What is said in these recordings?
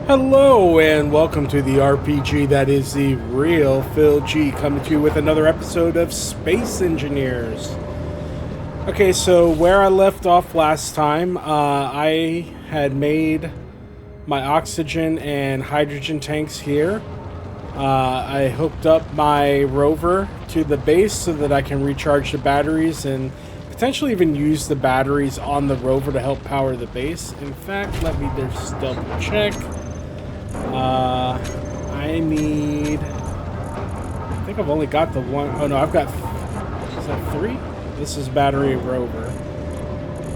Hello and welcome to the RPG that is the real Phil G, coming to you with another episode of Space Engineers. Okay, so where I left off last time, I had made my oxygen and hydrogen tanks here. I hooked up my rover to the base so that I can recharge the batteries and potentially even use the batteries on the rover to help power the base. In fact, let me just double check. I think I've only got the one. Oh no, I've got, is that 3? This is battery rover.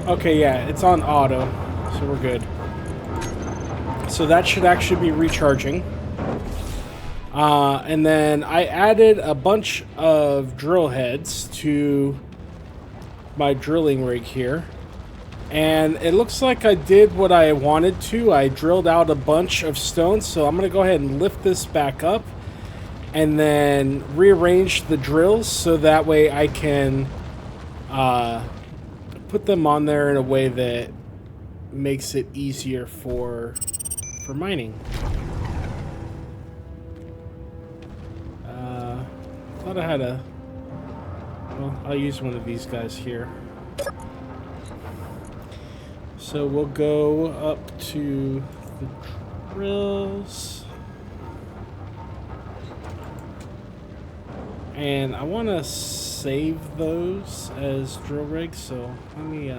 Okay, yeah, it's on auto, so we're good. So that should actually be recharging. And then I added a bunch of drill heads to my drilling rig here. And it looks like I did what I wanted to. I drilled out a bunch of stones, so I'm going to go ahead and lift this back up and then rearrange the drills so that way I can put them on there in a way that makes it easier for mining. Thought I had a... Well, I'll use one of these guys here. So we'll go up to the drills. And I want to save those as drill rigs, so let me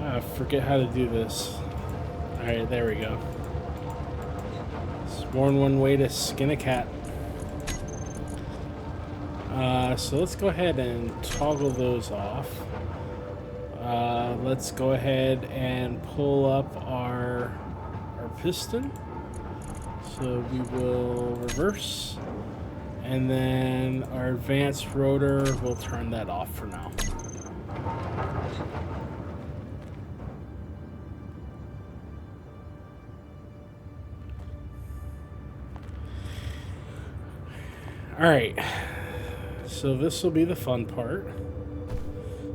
I forget how to do this. Alright, there we go. More than one way to skin a cat. So let's go ahead and toggle those off. Let's go ahead and pull up our piston. So we will reverse. And then our advanced rotor, we'll turn that off for now. Alright, so this will be the fun part.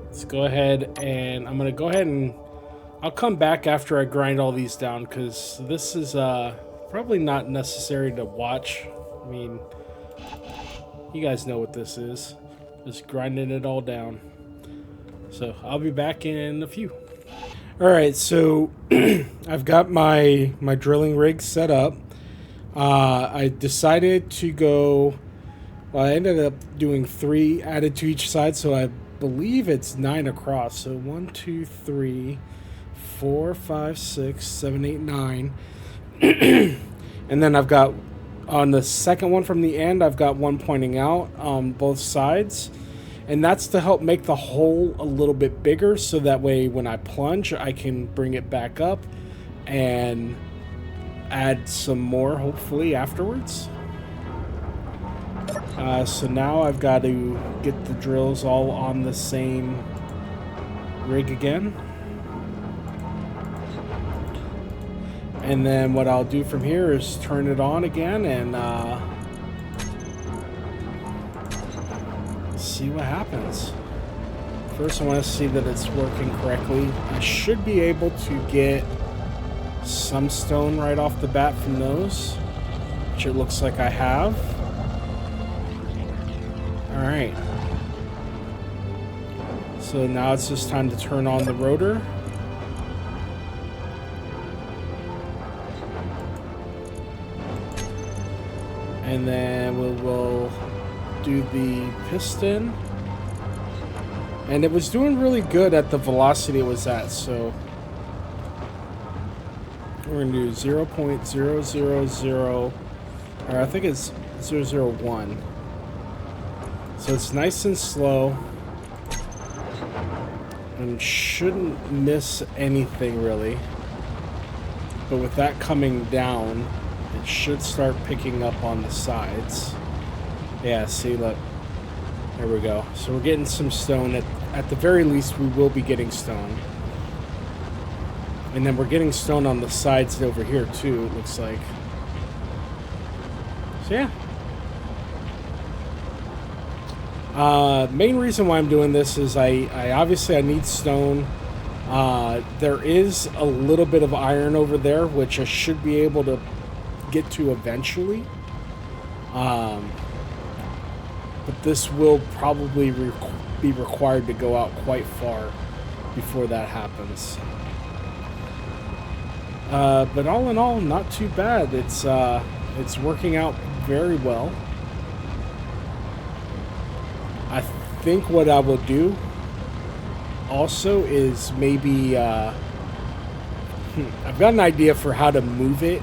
Let's go ahead and I'm going to go ahead and I'll come back after I grind all these down, because this is probably not necessary to watch. I mean, you guys know what this is. Just grinding it all down. So I'll be back in a few. Alright, so I've got my drilling rig set up. I decided to go... Well, I ended up doing 3 added to each side, so I believe it's 9 across. So 1, 2, 3, 4, 5, 6, 7, 8, 9. And then I've got, on the second one from the end, I've got one pointing out on both sides. And that's to help make the hole a little bit bigger, so that way when I plunge, I can bring it back up and add some more, hopefully, afterwards. So now I've got to get the drills all on the same rig again. And then what I'll do from here is turn it on again and see what happens. First I want to see that it's working correctly. I should be able to get some stone right off the bat from those, which it looks like I have. Alright, so now it's just time to turn on the rotor. And then we'll do the piston. And it was doing really good at the velocity it was at, so we're going to do 0.000, or I think it's 001. So it's nice and slow and shouldn't miss anything really. But with that coming down, it should start picking up on the sides. Yeah, see, look. There we go. So we're getting some stone. At the very least, we will be getting stone. And then we're getting stone on the sides over here too, it looks like. So yeah. Main reason why I'm doing this is I obviously I need stone. There is a little bit of iron over there, which I should be able to get to eventually. But this will probably be required to go out quite far before that happens. But all in all, not too bad. It's working out very well. I think what I will do also is maybe I've got an idea for how to move it.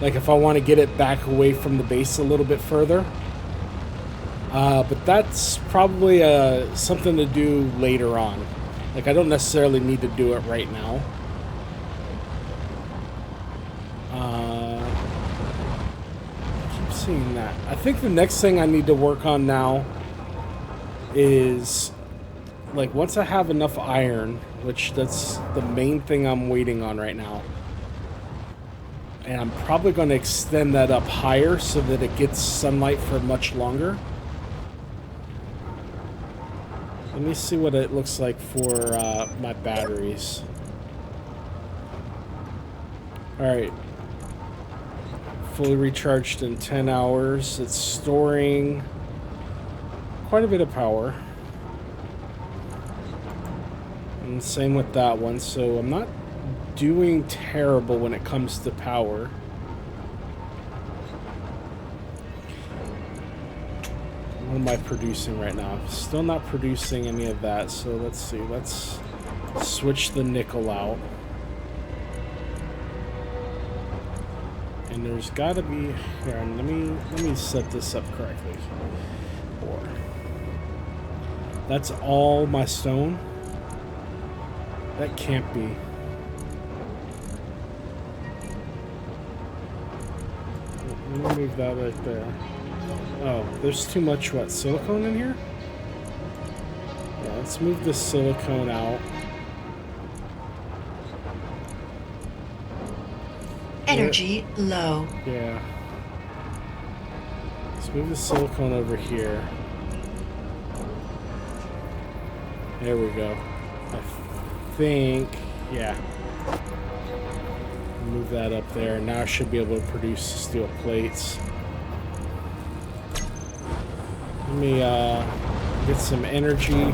Like if I want to get it back away from the base a little bit further. But that's probably something to do later on. Like I don't necessarily need to do it right now. I keep seeing that. I think the next thing I need to work on now is like once I have enough iron, which that's the main thing I'm waiting on right now. And I'm probably going to extend that up higher so that it gets sunlight for much longer. Let me see what it looks like for my batteries. Alright. Fully recharged in 10 hours. It's storing quite a bit of power. And same with that one. So I'm not doing terrible when it comes to power. What am I producing right now? I'm still not producing any of that, so let's see. Let's switch the nickel out. And there's gotta be here, let me set this up correctly. That's all my stone? That can't be. Let me move that right there. Oh, there's too much, what, silicone in here? Yeah, let's move the silicone out. Energy low. Yeah. Let's move the silicone over here. There we go. I think, yeah. Move that up there. Now I should be able to produce steel plates. Let me get some energy.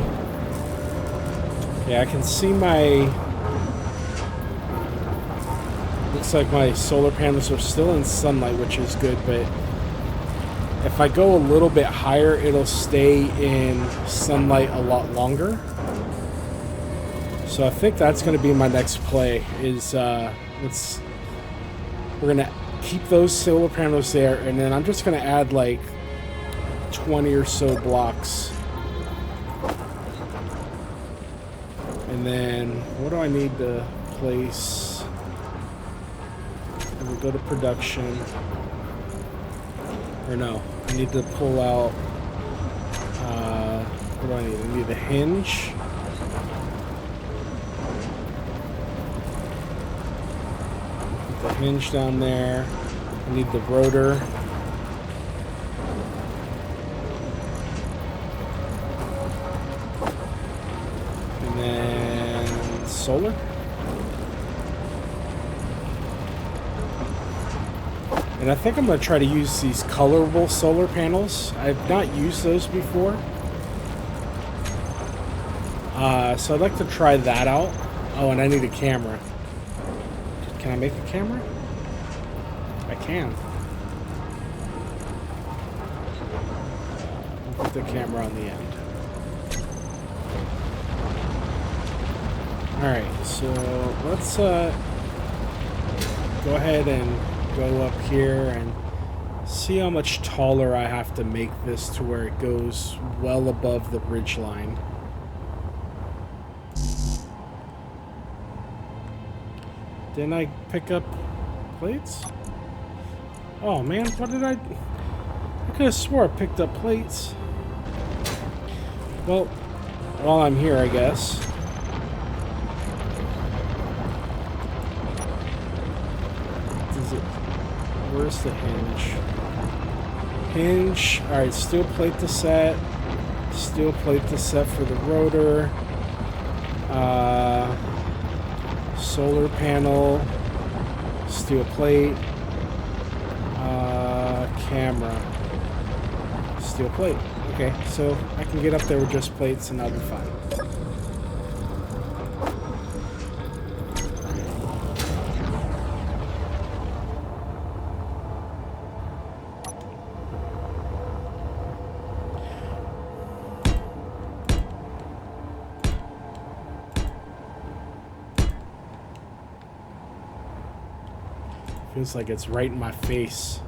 Yeah, I can see my... Looks like my solar panels are still in sunlight, which is good, but if I go a little bit higher, it'll stay in sunlight a lot longer. So I think that's going to be my next play, is we're going to keep those solar panels there, and then I'm just going to add like 20 or so blocks. And then what do I need to place? We'll go to production. Or no, I need to pull out, what do I need? I need a hinge. Put the hinge down there. I need the rotor. And then solar. And I think I'm going to try to use these colorable solar panels. I've not used those before. So I'd like to try that out. Oh, and I need a camera. Can I make a camera? I can. I'll put the camera on the end. Alright, so let's go ahead and go up here and see how much taller I have to make this to where it goes well above the ridge line. Didn't I pick up plates? Oh man, what did I could have swore I picked up plates. Well, while I'm here, I guess. Where's the hinge? Hinge. Alright, steel plate to set. Steel plate to set for the rotor. Solar panel. Steel plate. Camera. Steel plate. Okay, so I can get up there with just plates and I'll be fine. Feels like it's right in my face.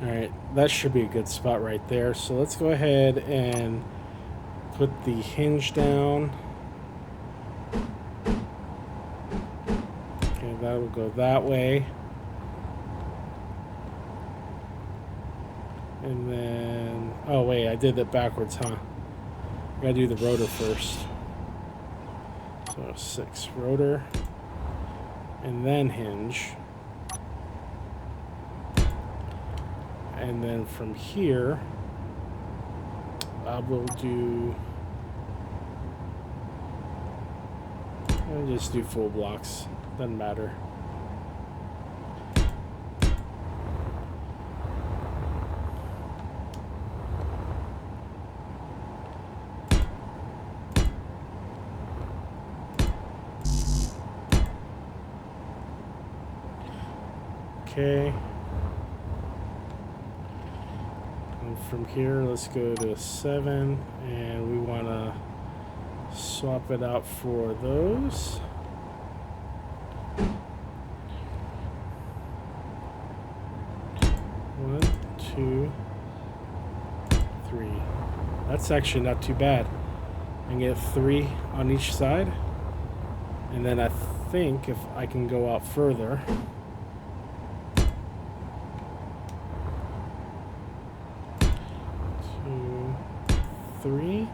Alright, that should be a good spot right there. So let's go ahead and put the hinge down. Okay, that will go that way. And then, oh wait, I did that backwards, huh? I gotta do the rotor first. So 6 rotor, and then hinge. And then from here, I will do, I'll just do full blocks, doesn't matter. Okay. And from here, let's go to 7, and we want to swap it out for those. One, 2, 3. That's actually not too bad. I can get 3 on each side. And then I think if I can go out further, 3.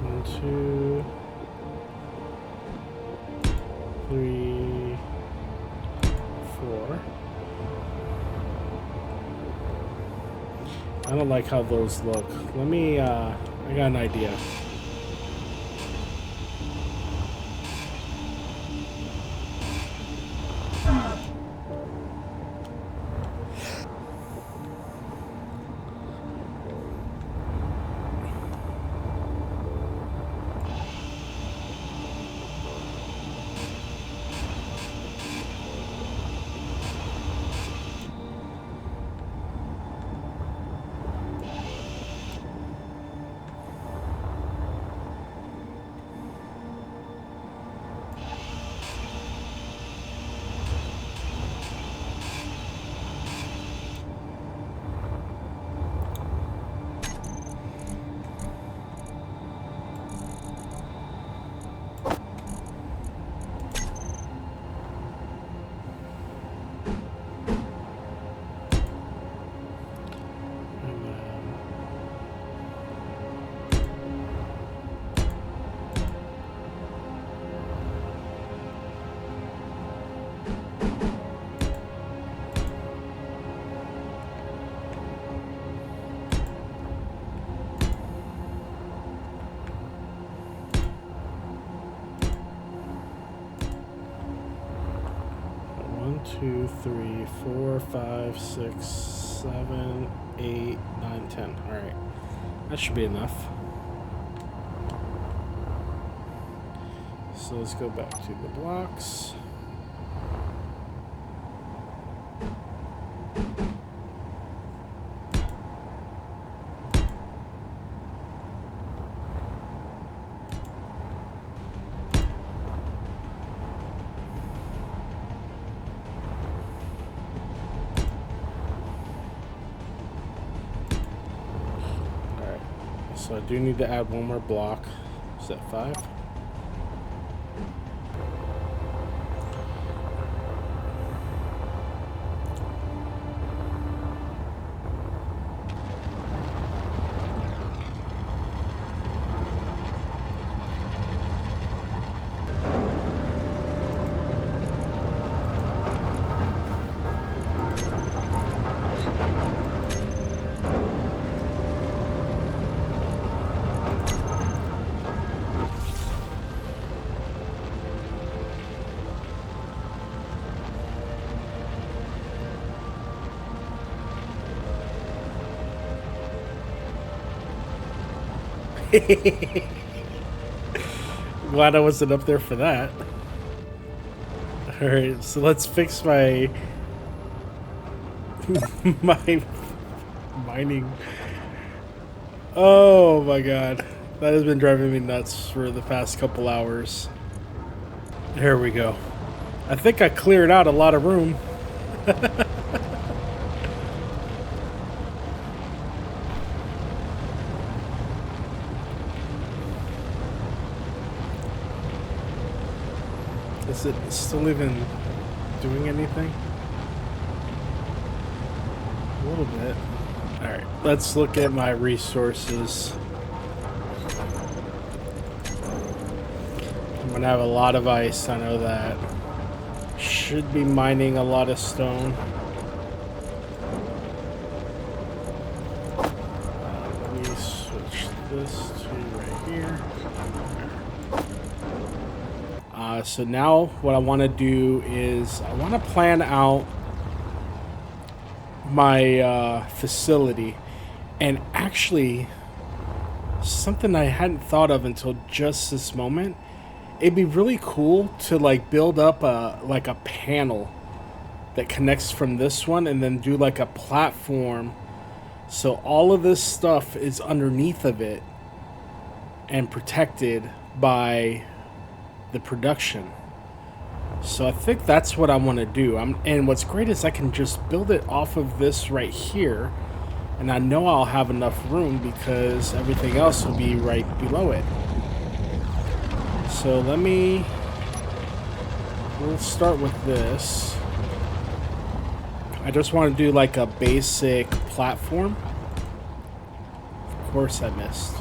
One, 2, 3, 4. I don't like how those look. Let me, I got an idea. Two, 3, 4, 5, 6, 7, 8, 9, 10. All right, that should be enough. So let's go back to the blocks. So I do need to add one more block. Is that 5? Glad I wasn't up there for that. Alright, so let's fix my my mining. Oh my god. That has been driving me nuts for the past couple hours. There we go. I think I cleared out a lot of room. Is it still even doing anything? A little bit. Alright, let's look at my resources. I'm gonna have a lot of ice, I know that. Should be mining a lot of stone. Let me switch this to right here. So now what I want to do is I want to plan out my facility, and actually something I hadn't thought of until just this moment. It'd be really cool to like build up a panel that connects from this one and then do like a platform so all of this stuff is underneath of it and protected by the production. So I think that's what I want to do. And what's great is I can just build it off of this right here, and I know I'll have enough room because everything else will be right below it. So we'll start with this. I just want to do like a basic platform. Of course I missed.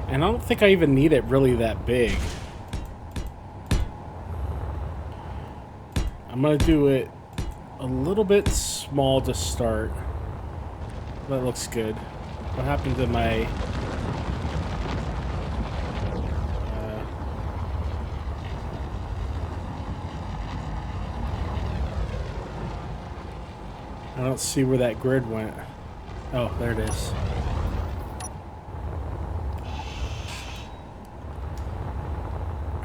And I don't think I even need it really that big. I'm gonna do it a little bit small to start. That looks good. What happened to my... I don't see where that grid went. Oh, there it is.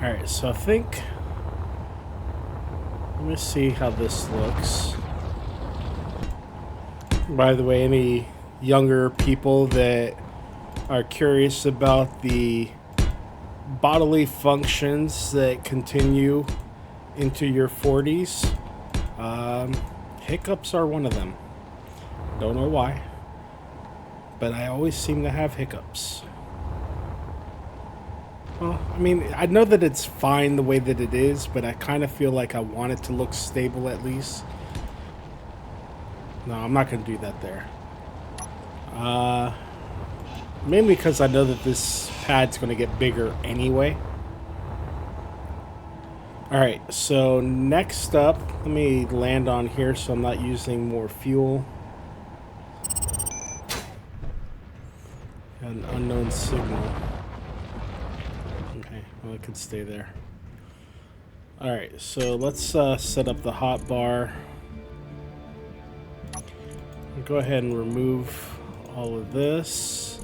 Alright, so I think... Let me see how this looks. By the way, any younger people that are curious about the bodily functions that continue into your 40s, hiccups are one of them. Don't know why, but I always seem to have hiccups. Well, I mean, I know that it's fine the way that it is, but I kind of feel like I want it to look stable at least. No, I'm not going to do that there. Mainly because I know that this pad's going to get bigger anyway. Alright, so next up, let me land on here so I'm not using more fuel. An unknown signal. Okay, well, it could stay there. Alright, so let's set up the hot bar. Go ahead and remove all of this.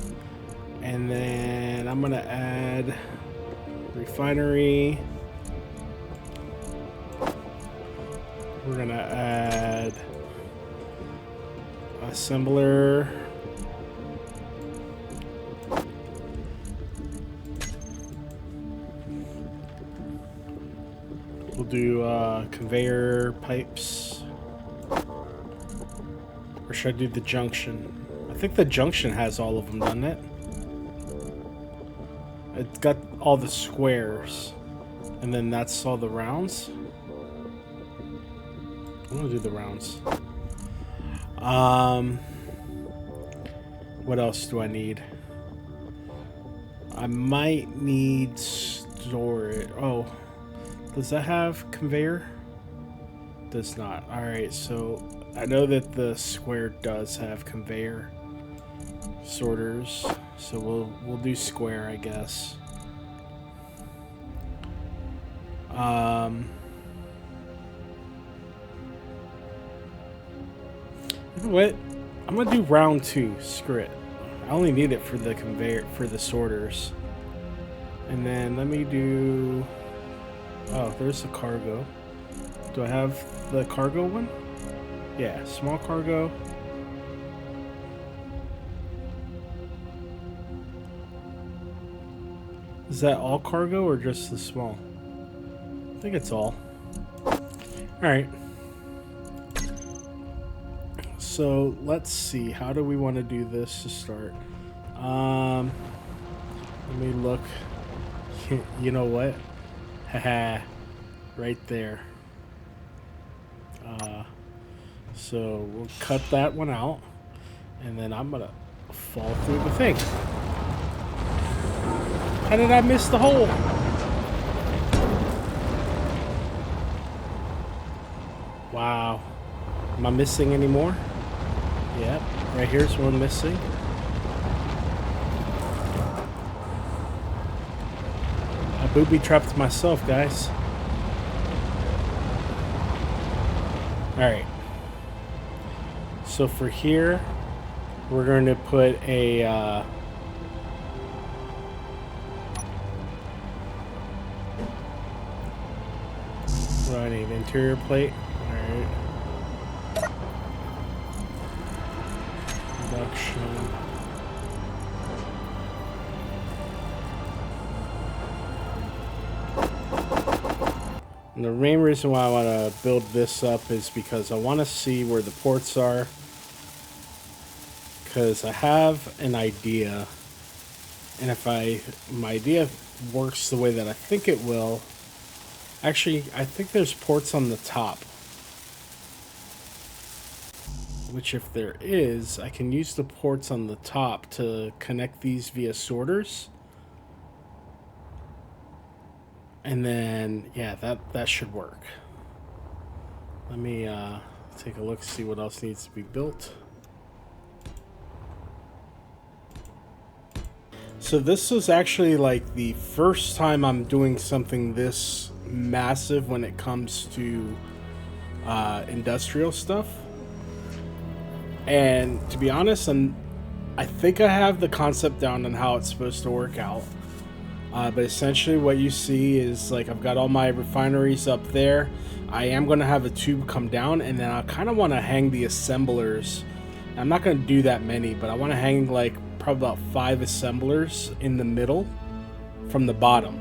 And then I'm going to add refinery. We're going to add assembler. We'll do conveyor pipes. Or should I do the junction? I think the junction has all of them, doesn't it? It's got all the squares. And then that's all the rounds. I'm gonna do the rounds. What else do I need? I might need storage. Oh, does that have conveyor? Does not. Alright, so I know that the square does have conveyor sorters. So we'll do square, I guess. You know what? I'm gonna do round 2. Screw it. I only need it for the conveyor, for the sorters. And then let me do... Oh, there's the cargo. Do I have the cargo one? Yeah, small cargo. Is that all cargo or just the small? I think it's all. Alright. So let's see. How do we want to do this to start? Let me look. You know what? Haha. Right there. So we'll cut that one out. And then I'm going to fall through the thing. How did I miss the hole? Wow. Am I missing any more? Yep. Right here's one missing. I booby trapped myself, guys. Alright. So for here, we're going to put a... what do I need? Interior plate? Alright. Production. And the main reason why I want to build this up is because I want to see where the ports are. Because I have an idea. And if my idea works the way that I think it will. Actually, I think there's ports on the top. Which if there is, I can use the ports on the top to connect these via sorters. And then, yeah, that should work. Let me take a look, see what else needs to be built. So this was actually like the first time I'm doing something this massive when it comes to industrial stuff. And to be honest, I think I have the concept down on how it's supposed to work out. But essentially what you see is like I've got all my refineries up there. I am going to have a tube come down, and then I kind of want to hang the assemblers. I'm not going to do that many, but I want to hang like probably about 5 assemblers in the middle from the bottom.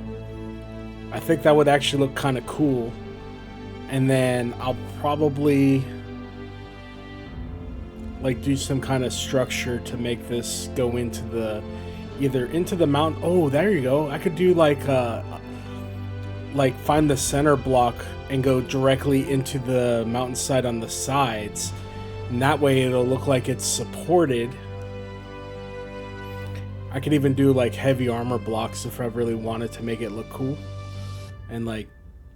I think that would actually look kind of cool. And then I'll probably like do some kind of structure to make this go into the either into the mountain. Oh, there you go. I could do like find the center block and go directly into the mountainside on the sides, and that way it'll look like it's supported. I could even do like heavy armor blocks if I really wanted to make it look cool and like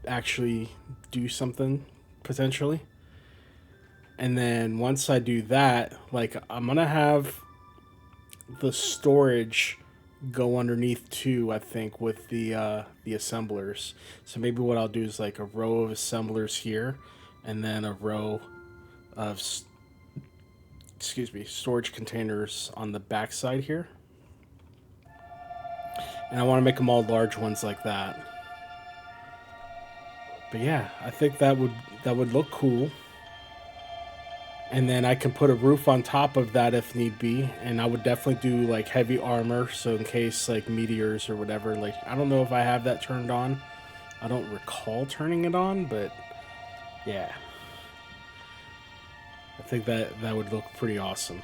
actually do something potentially. And then once I do that, like I'm gonna have the storage go underneath too, I think, with the assemblers. So maybe what I'll do is like a row of assemblers here, and then a row of storage containers on the back side here. And I want to make them all large ones like that. But yeah, I think that would look cool. And then I can put a roof on top of that if need be. And I would definitely do like heavy armor, so in case like meteors or whatever. Like, I don't know if I have that turned on. I don't recall turning it on, but yeah. I think that would look pretty awesome.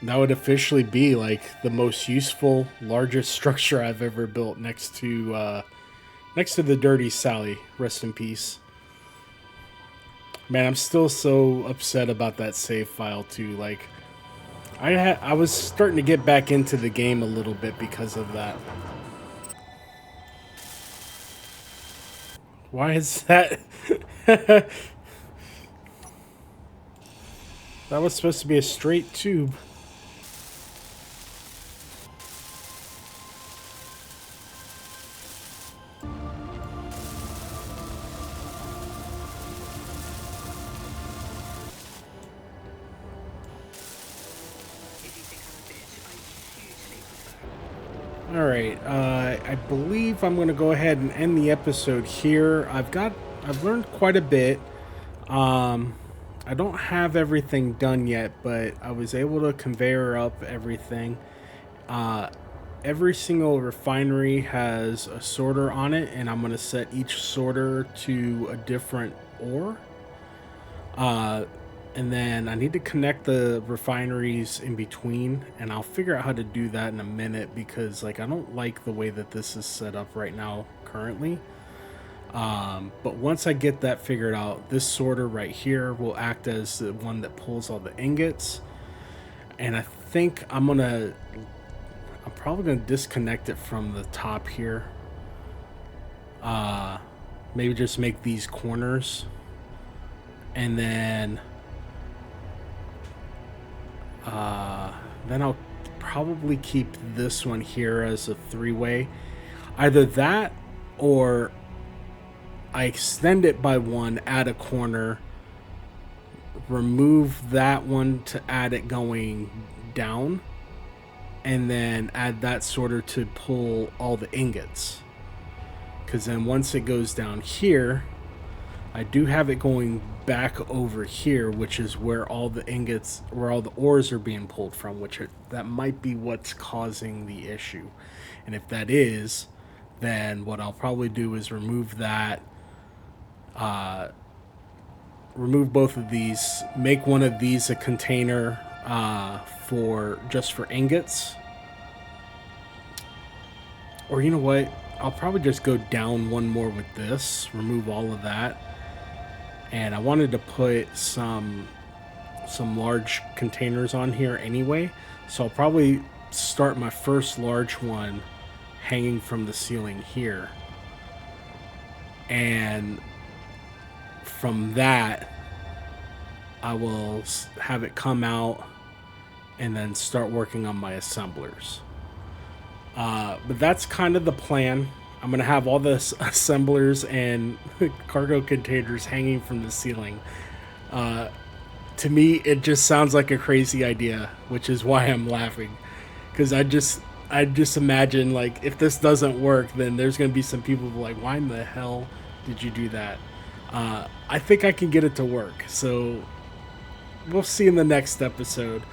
That would officially be like the most useful, largest structure I've ever built next to the Dirty Sally. Rest in peace. Man, I'm still so upset about that save file too. Like, I was starting to get back into the game a little bit because of that. Why is that? That was supposed to be a straight tube. Alright, I believe I'm going to go ahead and end the episode here. I've learned quite a bit. I don't have everything done yet, but I was able to conveyor up everything. Every single refinery has a sorter on it, and I'm going to set each sorter to a different ore. And then I need to connect the refineries in between, and I'll figure out how to do that in a minute because like I don't like the way that this is set up right now currently. But once I get that figured out, this sorter right here will act as the one that pulls all the ingots. And I think I'm probably gonna disconnect it from the top here. Maybe just make these corners, and then I'll probably keep this one here as a three-way. Either that, or I extend it by one, add a corner, remove that one to add it going down, and then add that sorter to pull all the ingots. Because then once it goes down here, I do have it going back over here, which is where all the ingots, where all the ores are being pulled from, that might be what's causing the issue. And if that is, then what I'll probably do is remove that, remove both of these, make one of these a container for ingots. Or you know what? I'll probably just go down one more with this, remove all of that. And I wanted to put some large containers on here anyway, so I'll probably start my first large one hanging from the ceiling here, and from that I will have it come out and then start working on my assemblers. But that's kind of the plan. I'm going to have all the assemblers and cargo containers hanging from the ceiling. To me, it just sounds like a crazy idea, which is why I'm laughing. Because I just imagine, like, if this doesn't work, then there's going to be some people who are like, why in the hell did you do that? I think I can get it to work. So we'll see in the next episode.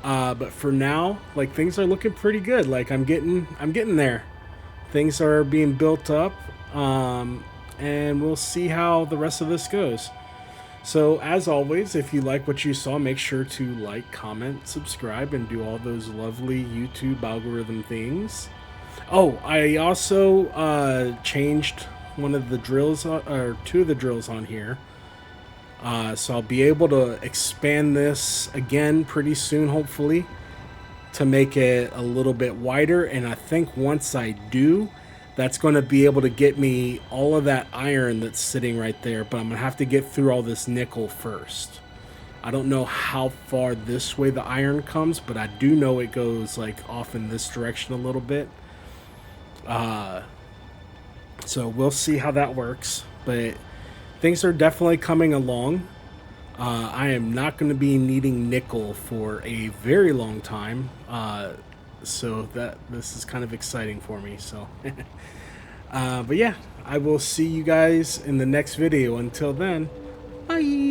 But for now, like, things are looking pretty good. Like, I'm getting there. Things are being built up, and we'll see how the rest of this goes. So, as always, if you like what you saw, make sure to like, comment, subscribe, and do all those lovely YouTube algorithm things. Oh, I also changed one of the drills, or two of the drills on here. So I'll be able to expand this again pretty soon, hopefully, to make it a little bit wider. And I think once I do, that's going to be able to get me all of that iron that's sitting right there. But I'm going to have to get through all this nickel first. I don't know how far this way the iron comes, but I do know it goes like off in this direction a little bit. So we'll see how that works. But things are definitely coming along. I am not going to be needing nickel for a very long time, so this is kind of exciting for me. So, but yeah, I will see you guys in the next video. Until then, bye.